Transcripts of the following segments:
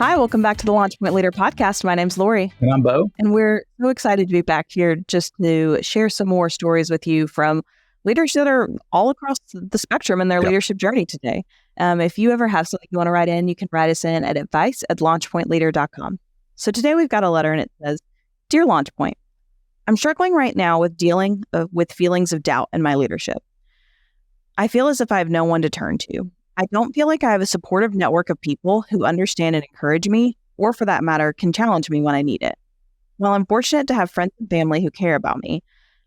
Hi, welcome back to the Launch Point Leader podcast. My name's Lori. And I'm Beau. And we're so excited to be back here just to share some more stories with you from leaders that are all across the spectrum in their leadership journey today. If you ever have something you want to write in, you can write us in at advice@launchpointleader.com. So today we've got a letter and it says, Dear Launchpoint, I'm struggling right now with dealing with feelings of doubt in my leadership. I feel as if I have no one to turn to. I don't feel like I have a supportive network of people who understand and encourage me, or for that matter, can challenge me when I need it. While I'm fortunate to have friends and family who care about me,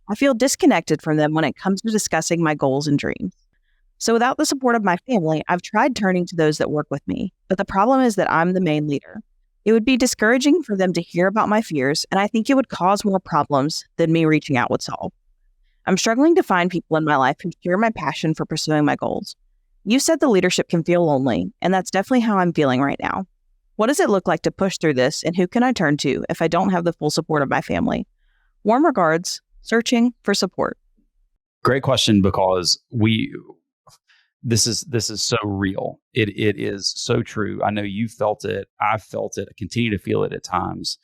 I feel disconnected from them when it comes to discussing my goals and dreams. So without the support of my family, I've tried turning to those that work with me, but the problem is that I'm the main leader. It would be discouraging for them to hear about my fears, and I think it would cause more problems than me reaching out would solve. I'm struggling to find people in my life who share my passion for pursuing my goals. You said the leadership can feel lonely, and that's definitely how I'm feeling right now. What does it look like to push through this, and who can I turn to if I don't have the full support of my family? Warm regards, searching for support. Great question, because this is so real. It is so true. I know you felt it. I've felt it. I continue to feel it at times.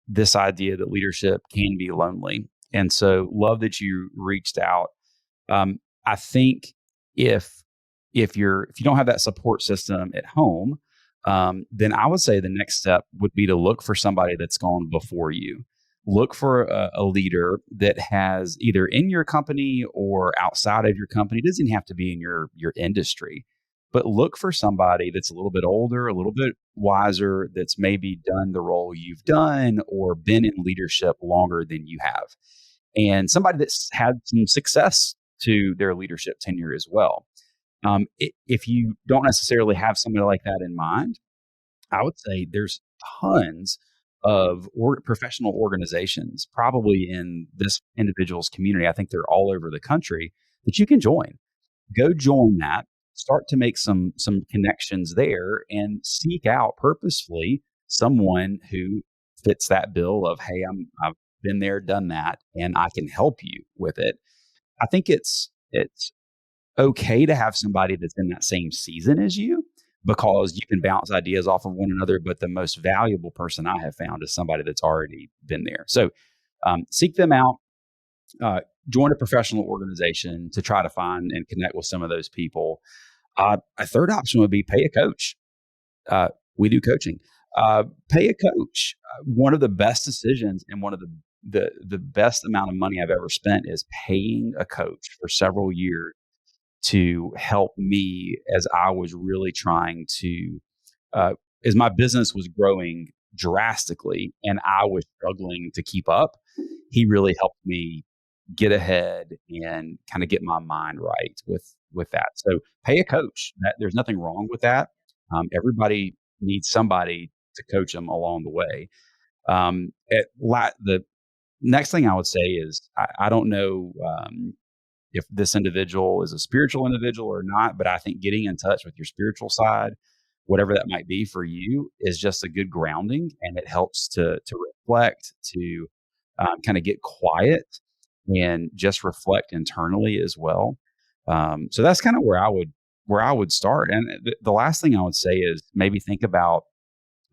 This idea that leadership can be lonely, and so love that you reached out. I think if you don't have that support system at home, then I would say the next step would be to look for somebody that's gone before you. Look for a leader that has either in your company or outside of your company. It doesn't have to be in your industry, but look for somebody that's a little bit older, a little bit wiser, that's maybe done the role you've done or been in leadership longer than you have, and somebody that's had some success to their leadership tenure as well. If you don't necessarily have somebody like that in mind, I would say there's tons of professional organizations, probably in this individual's community. I think they're all over the country that you can join. Go join that. Start to make some connections there, and seek out purposefully someone who fits that bill of, hey, I've been there, done that, and I can help you with it. I think it's okay to have somebody that's in that same season as you, because you can bounce ideas off of one another. But the most valuable person I have found is somebody that's already been there. So seek them out, join a professional organization to try to find and connect with some of those people. A third option would be pay a coach. We do coaching. Pay a coach. One of the best decisions and one of the best amount of money I've ever spent is paying a coach for several years to help me as I was really trying to, as my business was growing drastically and I was struggling to keep up. He really helped me get ahead and kind of get my mind right with that. So pay a coach. There's nothing wrong with that. Everybody needs somebody to coach them along the way. The next thing I would say is I don't know if this individual is a spiritual individual or not, but I think getting in touch with your spiritual side, whatever that might be for you, is just a good grounding, and it helps to reflect, to kind of get quiet and just reflect internally as well. So that's kind of where I would start. And the last thing I would say is maybe think about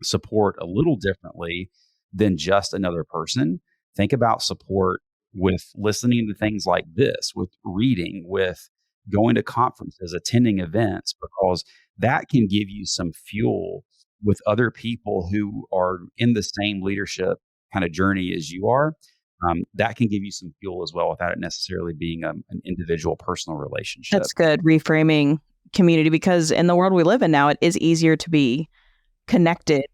support a little differently than just another person. Think about support with listening to things like this, with reading, with going to conferences, attending events, because that can give you some fuel with other people who are in the same leadership kind of journey as you are. That can give you some fuel as well without it necessarily being an individual personal relationship. That's good. Reframing community, because in the world we live in now, it is easier to be connected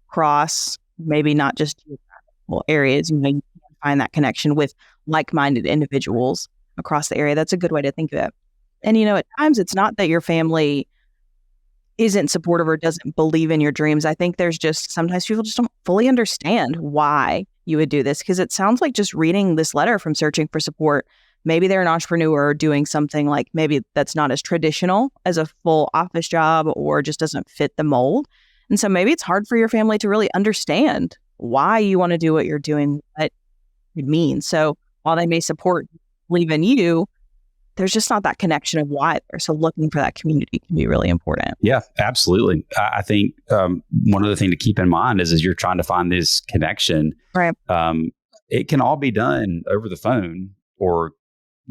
across maybe not just geographical areas. You can find that connection with like-minded individuals across the area. That's a good way to think of it. And, at times it's not that your family isn't supportive or doesn't believe in your dreams. I think there's just sometimes people just don't fully understand why you would do this, because it sounds like just reading this letter from Searching for Support, maybe they're an entrepreneur doing something like maybe that's not as traditional as a full office job or just doesn't fit the mold. And so maybe it's hard for your family to really understand why you want to do what you're doing, what it means. So while they may support, believe in you, there's just not that connection of why there. So looking for that community can be really important. Yeah, absolutely. I think one other thing to keep in mind is as you're trying to find this connection, Right. it can all be done over the phone or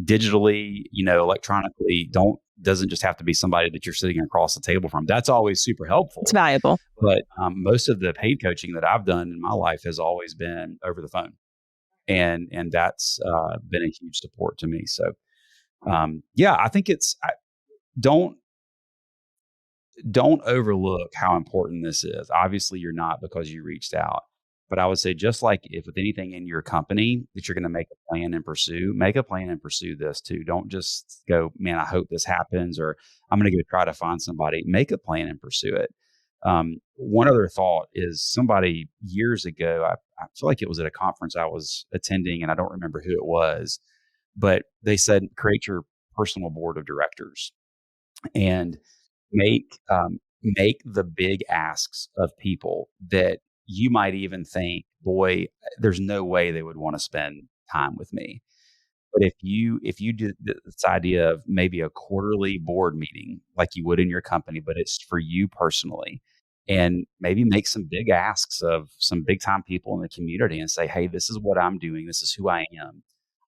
digitally, electronically. Doesn't just have to be somebody that you're sitting across the table from. That's always super It's helpful. valuable. But most of the paid coaching that I've done in my life has always been over the phone, and that's been a huge support to me. So yeah, I think don't don't overlook how important this is. Obviously, you're not because you reached out. But I would say, just like if with anything in your company that you're going to make a plan and pursue, make a plan and pursue this too. Don't just go, man, I hope this happens, or I'm going to go try to find somebody. Make a plan and pursue it. One other thought is somebody years ago, I feel like it was at a conference I was attending, and I don't remember who it was, but they said, create your personal board of directors and make the big asks of people that you might even think, boy, there's no way they would want to spend time with me. But if you did this idea of maybe a quarterly board meeting like you would in your company, but it's for you personally, and maybe make some big asks of some big time people in the community and say, hey, this is what I'm doing. This is who I am.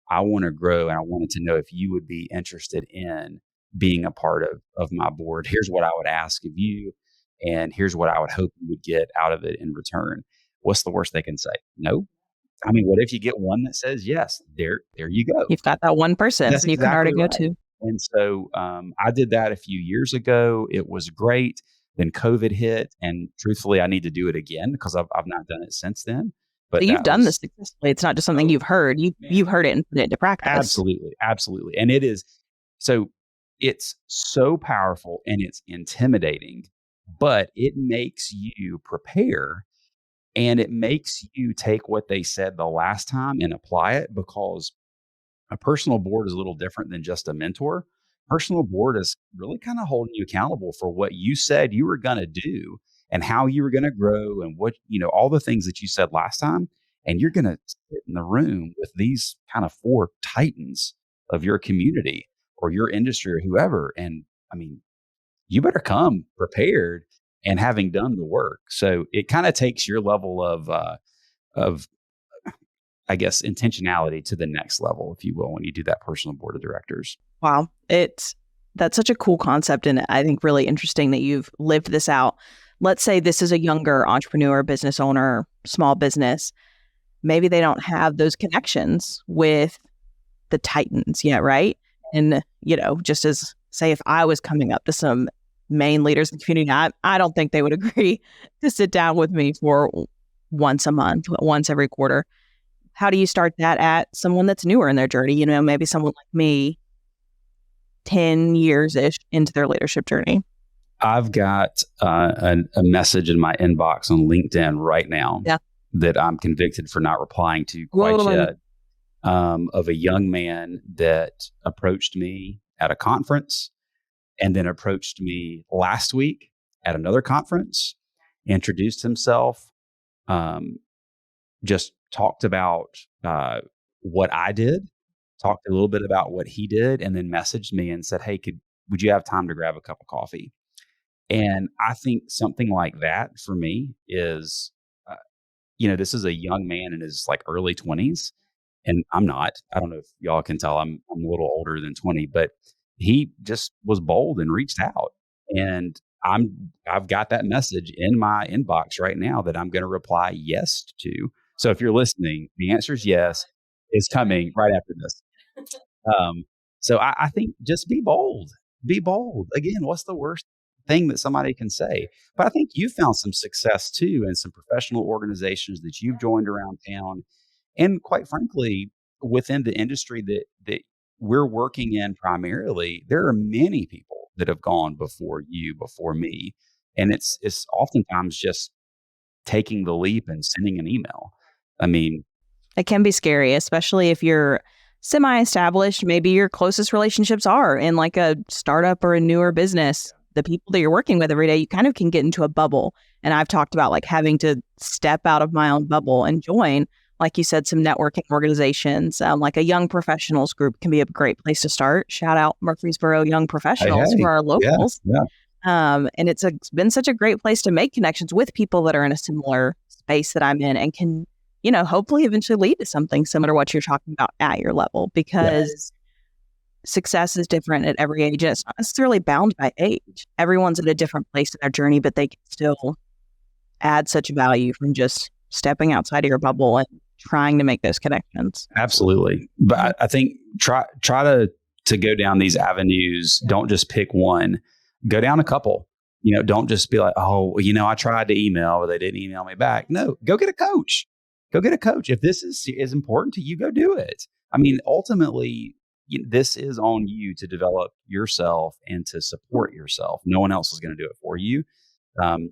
I want to grow, and I wanted to know if you would be interested in being a part of my board. Here's what I would ask of you, and here's what I would hope you would get out of it in return. What's the worst they can say? No. I mean, what if you get one that says yes? There you go. You've got that one person That's you can already exactly go right. to. And so I did that a few years ago. It was great. Then COVID hit, and truthfully, I need to do it again because I've not done it since then. So But you've that done this was successfully. It's not just something you've heard. You've heard it and put it into practice. absolutely, absolutely. And it is so it's so powerful and it's intimidating, but it makes you prepare and it makes you take what they said the last time and apply it because a personal board is a little different than just a mentor. Personal board is really kind of holding you accountable for what you said you were going to do and how you were going to grow and all the things that you said last time. And you're going to sit in the room with these kind of four titans of your community or your industry or whoever. And I mean, you better come prepared and having done the work. So it kind of takes your level of I guess, intentionality to the next level, if you will, when you do that personal board of directors. Wow. That's such a cool concept. And I think really interesting that you've lived this out. Let's say this is a younger entrepreneur, business owner, small business. Maybe they don't have those connections with the titans yet, right? And, just as say if I was coming up to some main leaders in the community, I don't think they would agree to sit down with me for once a month, once every quarter. How do you start that at someone that's newer in their journey? Maybe someone like me, 10 years-ish into their leadership journey. I've got a message in my inbox on LinkedIn right now that I'm convicted for not replying to quite yet, of a young man that approached me at a conference and then approached me last week at another conference, introduced himself, just talked about what I did, talked a little bit about what he did, and then messaged me and said, hey, would you have time to grab a cup of coffee? And I think something like that for me is, this is a young man in his like early 20s, and I'm not. I don't know if y'all can tell I'm a little older than 20, but he just was bold and reached out. And I've got that message in my inbox right now that I'm going to reply yes to. So if you're listening, the answer is yes. It's coming right after this. So I think just be bold. Be bold. Again, what's the worst thing that somebody can say? But I think you found some success too in some professional organizations that you've joined around town. And quite frankly, within the industry that we're working in primarily, there are many people that have gone before you, before me. And it's oftentimes just taking the leap and sending an email. I mean, it can be scary, especially if you're semi-established. Maybe your closest relationships are in like a startup or a newer business. The people that you're working with every day, you kind of can get into a bubble. And I've talked about like having to step out of my own bubble and join like you said, some networking organizations, like a young professionals group can be a great place to start. Shout out Murfreesboro Young Hey, Professionals hey. for our Yeah. locals. Yeah. And it's been such a great place to make connections with people that are in a similar space that I'm in and can, hopefully eventually lead to something similar to what you're talking about at your level, because success is different at every age. And it's not necessarily bound by age. Everyone's at a different place in their journey, but they can still add such value from just stepping outside of your bubble and trying to make those connections. Absolutely. But I think try to go down these avenues. Don't just pick one. Go down a couple. Don't just be like, oh, I tried to email, but they didn't email me back. No, go get a coach. Go get a coach. If this is important to you, go do it. I mean, ultimately, this is on you to develop yourself and to support yourself. No one else is going to do it for you.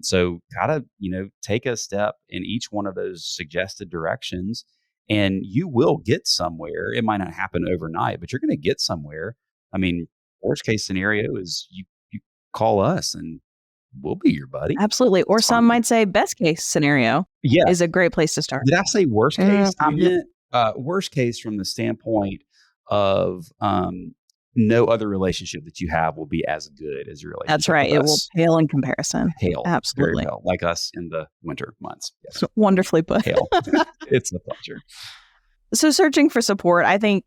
So gotta, take a step in each one of those suggested directions and you will get somewhere. It might not happen overnight, but you're going to get somewhere. I mean, worst case scenario is you call us and we'll be your buddy. Absolutely. Or It's some fine. might say best case scenario is a great place to start. Did I say worst case? I Mhm. meant worst case from the standpoint of no other relationship that you have will be as good as your relationship That's right. with It will us. pale in comparison. Hail. Absolutely. Very pale. Like us in the winter months. Yes. Wonderfully put. Hail. It's a pleasure. So searching for support, I think,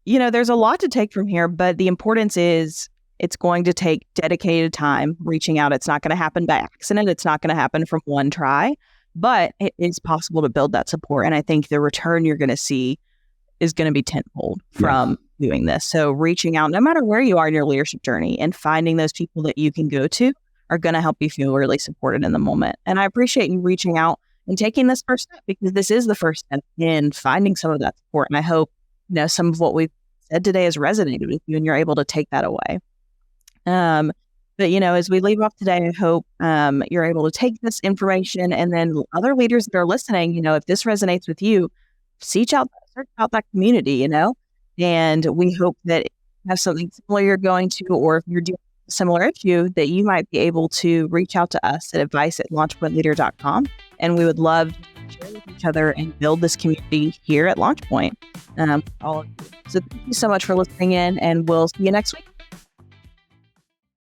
there's a lot to take from here, but the importance is it's going to take dedicated time reaching out. It's not going to happen by accident. It's not going to happen from one try, but it is possible to build that support. And I think the return you're going to see is going to be tenfold from doing this. So reaching out, no matter where you are in your leadership journey, and finding those people that you can go to are going to help you feel really supported in the moment. And I appreciate you reaching out and taking this first step, because this is the first step in finding some of that support. And I hope, some of what we've said today has resonated with you and you're able to take that away. But, as we leave off today, I hope you're able to take this information, and then other leaders that are listening, if this resonates with you, search out that community, and we hope that if you have something similar you're going to, or if you're dealing with a similar issue, that you might be able to reach out to us at advice@launchpointleader.com. And we would love to share with each other and build this community here at LaunchPoint. All of you. So thank you so much for listening in, and we'll see you next week.